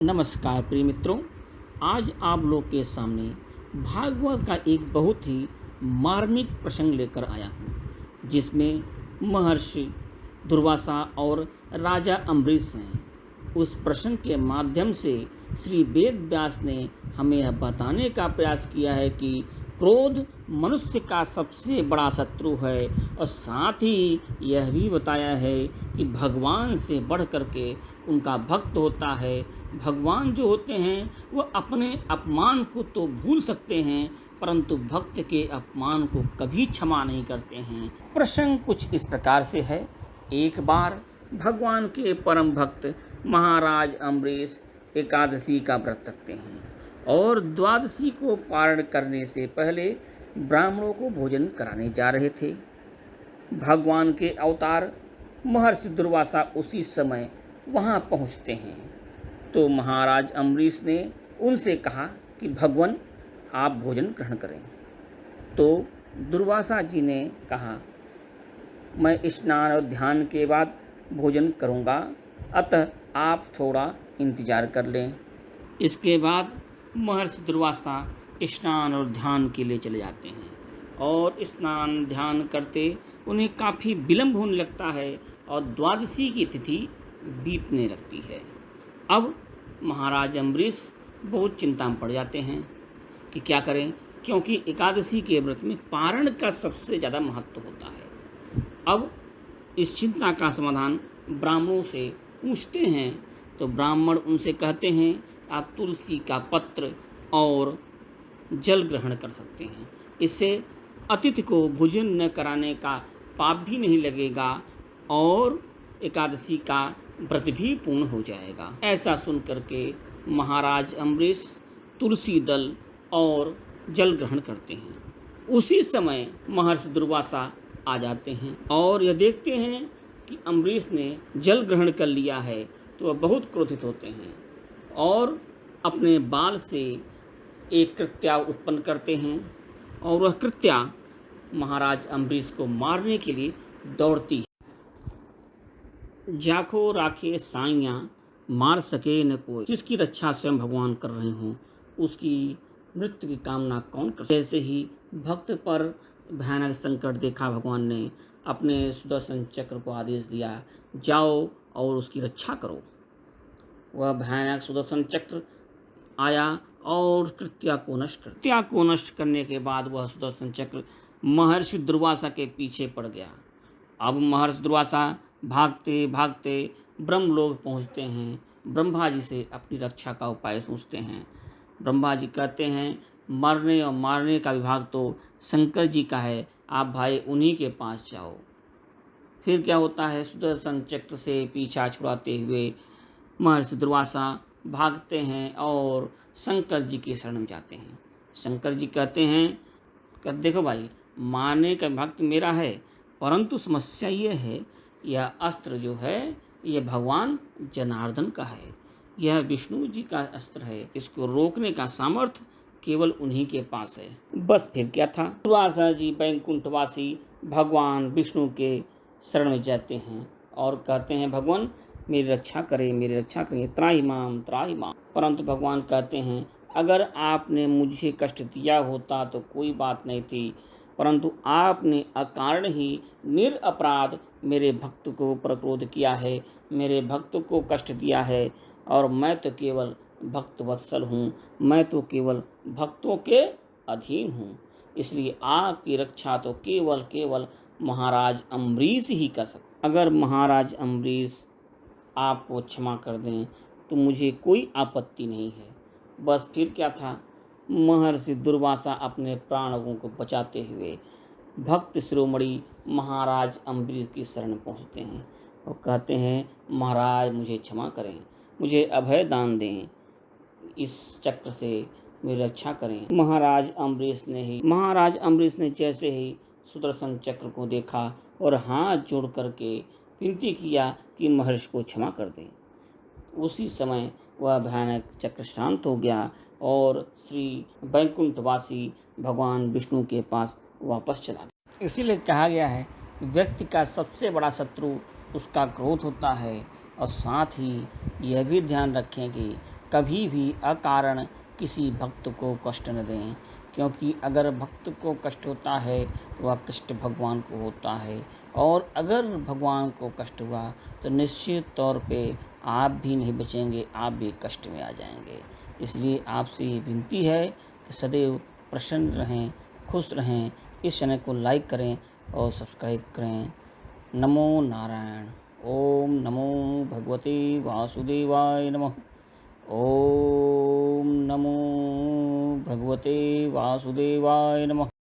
नमस्कार प्रिय मित्रों, आज आप लोग के सामने भागवत का एक बहुत ही मार्मिक प्रसंग लेकर आया हूँ, जिसमें महर्षि दुर्वासा और राजा अम्बरीश हैं। उस प्रसंग के माध्यम से श्री वेद व्यास ने हमें यह बताने का प्रयास किया है कि क्रोध मनुष्य का सबसे बड़ा शत्रु है, और साथ ही यह भी बताया है कि भगवान से बढ़ करके उनका भक्त होता है। भगवान जो होते हैं वह अपने अपमान को तो भूल सकते हैं, परंतु भक्त के अपमान को कभी क्षमा नहीं करते हैं। प्रसंग कुछ इस प्रकार से है। एक बार भगवान के परम भक्त महाराज अम्बरीश एकादशी का व्रत रखते हैं और द्वादशी को पारण करने से पहले ब्राह्मणों को भोजन कराने जा रहे थे। भगवान के अवतार महर्षि दुर्वासा उसी समय वहां पहुंचते हैं। तो महाराज अम्बरीश ने उनसे कहा कि भगवान, आप भोजन ग्रहण करें। तो दुर्वासा जी ने कहा, मैं स्नान और ध्यान के बाद भोजन करूंगा, अतः आप थोड़ा इंतजार कर लें। इसके बाद महर्षि दुर्वासा स्नान और ध्यान के लिए चले जाते हैं, और स्नान ध्यान करते उन्हें काफ़ी विलंब होने लगता है और द्वादशी की तिथि बीतने लगती है। अब महाराज अम्बरीश बहुत चिंता में पड़ जाते हैं कि क्या करें, क्योंकि एकादशी के व्रत में पारण का सबसे ज़्यादा महत्व होता है। अब इस चिंता का समाधान ब्राह्मणों से पूछते हैं। तो ब्राह्मण उनसे कहते हैं, आप तुलसी का पत्र और जल ग्रहण कर सकते हैं। इससे अतिथि को भोजन न कराने का पाप भी नहीं लगेगा और एकादशी का व्रत भी पूर्ण हो जाएगा। ऐसा सुन करके महाराज अम्बरीश तुलसी दल और जल ग्रहण करते हैं। उसी समय महर्षि दुर्वासा आ जाते हैं और यह देखते हैं कि अम्बरीश ने जल ग्रहण कर लिया है, तो वह बहुत क्रोधित होते हैं और अपने बाल से एक कृत्या उत्पन्न करते हैं, और वह कृत्या महाराज अम्बरीश को मारने के लिए दौड़ती है। जाखो राखे साइयाँ, मार सके न कोई। जिसकी रक्षा स्वयं भगवान कर रहे हों, उसकी मृत्यु की कामना कौन कर। जैसे ही भक्त पर भयानक संकट देखा, भगवान ने अपने सुदर्शन चक्र को आदेश दिया, जाओ और उसकी रक्षा करो। वह भयानक सुदर्शन चक्र आया और कृत्या को नष्ट करने के बाद वह सुदर्शन चक्र महर्षि दुर्वासा के पीछे पड़ गया। अब महर्षि दुर्वासा भागते भागते ब्रह्मलोक पहुंचते हैं। ब्रह्मा जी से अपनी रक्षा का उपाय पूछते हैं। ब्रह्मा जी कहते हैं, मरने और मारने का विभाग तो शंकर जी का है, आप भाई उन्हीं के पास जाओ। फिर क्या होता है, सुदर्शन चक्र से पीछा छुड़ाते हुए महर्षि दुर्वासा भागते हैं और शंकर जी की शरण में जाते हैं। शंकर जी कहते हैं कि देखो भाई, मारने का भक्त मेरा है, परंतु समस्या ये है, यह अस्त्र जो है यह भगवान जनार्दन का है, यह विष्णु जी का अस्त्र है, इसको रोकने का सामर्थ्य केवल उन्हीं के पास है। बस फिर क्या था, दुर्वासा जी वैकुंठवासी भगवान विष्णु के शरण में जाते हैं और कहते हैं, भगवान मेरी रक्षा करें, मेरी रक्षा करें, त्राहि माम त्राहि माम। परंतु भगवान कहते हैं, अगर आपने मुझे कष्ट दिया होता तो कोई बात नहीं थी, परंतु आपने अकारण ही निरपराध मेरे भक्त को पर क्रोध किया है, मेरे भक्त को कष्ट दिया है, और मैं तो केवल भक्त वत्सल हूँ, मैं तो केवल भक्तों के अधीन हूँ। इसलिए आपकी रक्षा तो केवल महाराज अम्बरीश ही कर सकते। अगर महाराज अम्बरीश आपको क्षमा कर दें तो मुझे कोई आपत्ति नहीं है। बस फिर क्या था, महर्षि दुर्वासा अपने प्राणों को बचाते हुए भक्त शिरोमणि महाराज अम्बरीश की शरण पहुंचते हैं और कहते हैं, महाराज मुझे क्षमा करें, मुझे अभय दान दें, इस चक्र से मेरी रक्षा करें। महाराज अम्बरीश ने जैसे ही सुदर्शन चक्र को देखा और हाथ जोड़ करके विनती किया कि महर्षि को क्षमा कर दें, उसी समय वह भयानक चक्र शांत हो गया और श्री वैकुंठवासी भगवान विष्णु के पास वापस चला गया। इसीलिए कहा गया है, व्यक्ति का सबसे बड़ा शत्रु उसका क्रोध होता है, और साथ ही यह भी ध्यान रखें कि कभी भी अकारण किसी भक्त को कष्ट न दें, क्योंकि अगर भक्त को कष्ट होता है तो वह कष्ट भगवान को होता है, और अगर भगवान को कष्ट हुआ तो निश्चित तौर पे आप भी नहीं बचेंगे, आप भी कष्ट में आ जाएंगे। इसलिए आपसे ये विनती है कि सदैव प्रसन्न रहें, खुश रहें। इस चैनल को लाइक करें और सब्सक्राइब करें। नमो नारायण। ओम नमो भगवते वासुदेवाय नमः। ओम नमो भगवते वासुदेवाय नमः।